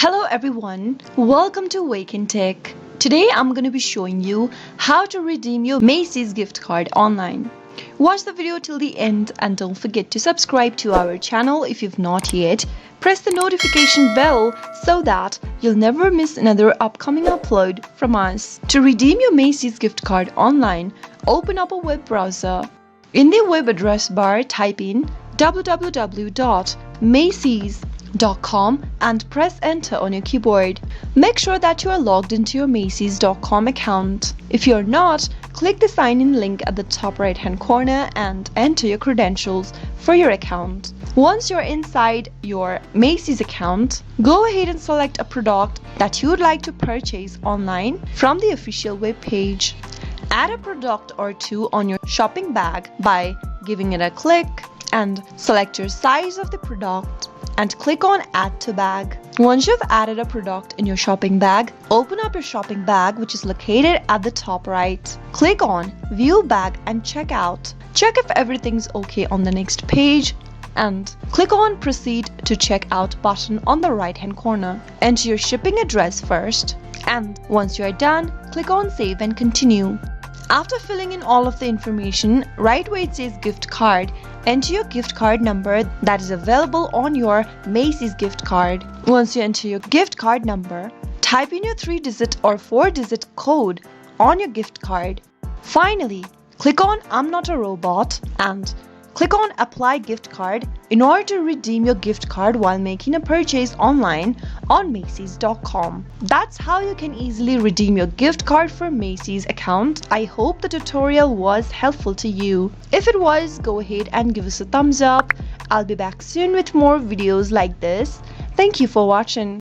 Hello everyone, welcome to Wake&Tech. Today I'm going to be showing you how to redeem your Macy's gift card online. Watch the video till the end and don't forget to subscribe to our channel if you've not yet. Press the notification bell so that you'll never miss another upcoming upload from us. To redeem your Macy's gift card online, open up a web browser. In the web address bar, type in www.macys.com and press enter on your keyboard. Make sure that you are logged into your Macys.com account. If you're not, click the sign in link at the top right hand corner and enter your credentials for your account. Once you're inside your Macy's account, go ahead and select a product that you would like to purchase online from the official web page. Add a product or two on your shopping bag by giving it a click and select your size of the product and click on Add to Bag. Once you've added a product in your shopping bag, open up your shopping bag, which is located at the top right. Click on View Bag and Check Out. Check if everything's okay on the next page and click on Proceed to Check Out button on the right hand corner. Enter your shipping address first and once you are done, click on Save and Continue. After filling in all of the information, right where it says gift card, enter your gift card number that is available on your Macy's gift card. Once you enter your gift card number, type in your 3-digit or 4-digit code on your gift card. Finally, click on I'm Not a Robot and click on Apply Gift Card in order to redeem your gift card while making a purchase online on Macys.com. That's how you can easily redeem your gift card for Macy's account. I hope the tutorial was helpful to you. If it was, go ahead and give us a thumbs up. I'll be back soon with more videos like this. Thank you for watching.